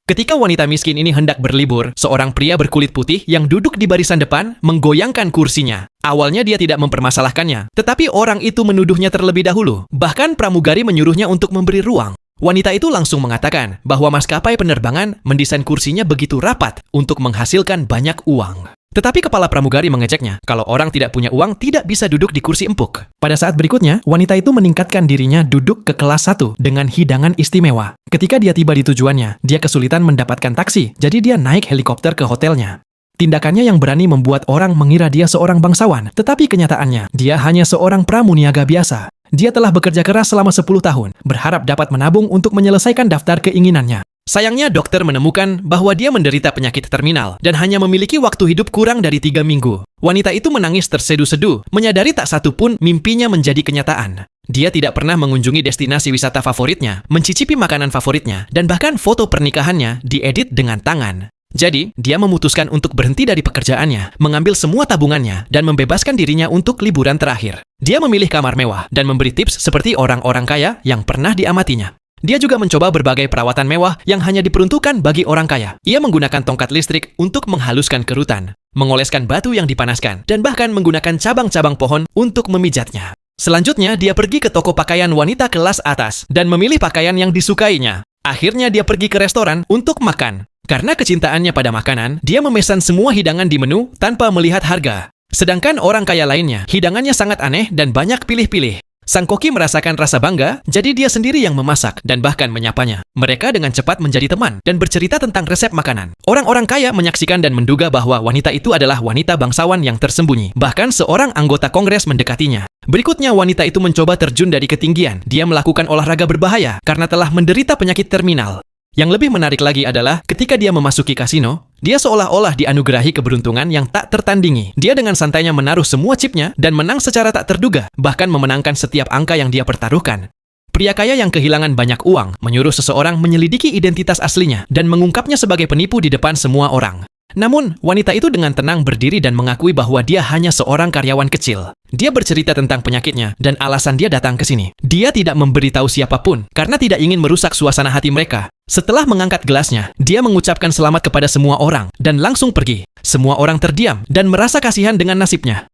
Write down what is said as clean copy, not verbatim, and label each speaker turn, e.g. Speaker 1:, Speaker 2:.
Speaker 1: Ketika wanita miskin ini hendak berlibur, seorang pria berkulit putih yang duduk di barisan depan menggoyangkan kursinya. Awalnya dia tidak mempermasalahkannya, tetapi orang itu menuduhnya terlebih dahulu. Bahkan pramugari menyuruhnya untuk memberi ruang. Wanita itu langsung mengatakan bahwa maskapai penerbangan mendesain kursinya begitu rapat untuk menghasilkan banyak uang. Tetapi kepala pramugari mengejeknya, kalau orang tidak punya uang tidak bisa duduk di kursi empuk. Pada saat berikutnya, wanita itu meningkatkan dirinya duduk ke kelas 1 dengan hidangan istimewa. Ketika dia tiba di tujuannya, dia kesulitan mendapatkan taksi, jadi dia naik helikopter ke hotelnya. Tindakannya yang berani membuat orang mengira dia seorang bangsawan, tetapi kenyataannya, dia hanya seorang pramuniaga biasa. Dia telah bekerja keras selama 10 tahun, berharap dapat menabung untuk menyelesaikan daftar keinginannya. Sayangnya dokter menemukan bahwa dia menderita penyakit terminal dan hanya memiliki waktu hidup kurang dari 3 minggu. Wanita itu menangis terseduh-seduh, menyadari tak satu pun mimpinya menjadi kenyataan. Dia tidak pernah mengunjungi destinasi wisata favoritnya, mencicipi makanan favoritnya, dan bahkan foto pernikahannya diedit dengan tangan. Jadi, dia memutuskan untuk berhenti dari pekerjaannya, mengambil semua tabungannya, dan membebaskan dirinya untuk liburan terakhir. Dia memilih kamar mewah dan memberi tips seperti orang-orang kaya yang pernah diamatinya. Dia juga mencoba berbagai perawatan mewah yang hanya diperuntukkan bagi orang kaya. Ia menggunakan tongkat listrik untuk menghaluskan kerutan, mengoleskan batu yang dipanaskan, dan bahkan menggunakan cabang-cabang pohon untuk memijatnya. Selanjutnya, dia pergi ke toko pakaian wanita kelas atas dan memilih pakaian yang disukainya. Akhirnya dia pergi ke restoran untuk makan. Karena kecintaannya pada makanan, dia memesan semua hidangan di menu tanpa melihat harga. Sedangkan orang kaya lainnya, hidangannya sangat aneh dan banyak pilih-pilih. Sang koki merasakan rasa bangga, jadi dia sendiri yang memasak dan bahkan menyapanya. Mereka dengan cepat menjadi teman dan bercerita tentang resep makanan. Orang-orang kaya menyaksikan dan menduga bahwa wanita itu adalah wanita bangsawan yang tersembunyi. Bahkan seorang anggota kongres mendekatinya. Berikutnya, wanita itu mencoba terjun dari ketinggian. Dia melakukan olahraga berbahaya karena telah menderita penyakit terminal. Yang lebih menarik lagi adalah ketika dia memasuki kasino, dia seolah-olah dianugerahi keberuntungan yang tak tertandingi. Dia dengan santainya menaruh semua chipnya dan menang secara tak terduga, bahkan memenangkan setiap angka yang dia pertaruhkan. Pria kaya yang kehilangan banyak uang menyuruh seseorang menyelidiki identitas aslinya dan mengungkapnya sebagai penipu di depan semua orang. Namun, wanita itu dengan tenang berdiri dan mengakui bahwa dia hanya seorang karyawan kecil. Dia bercerita tentang penyakitnya dan alasan dia datang ke sini. Dia tidak memberitahu siapapun karena tidak ingin merusak suasana hati mereka. Setelah mengangkat gelasnya, dia mengucapkan selamat kepada semua orang dan langsung pergi. Semua orang terdiam dan merasa kasihan dengan nasibnya.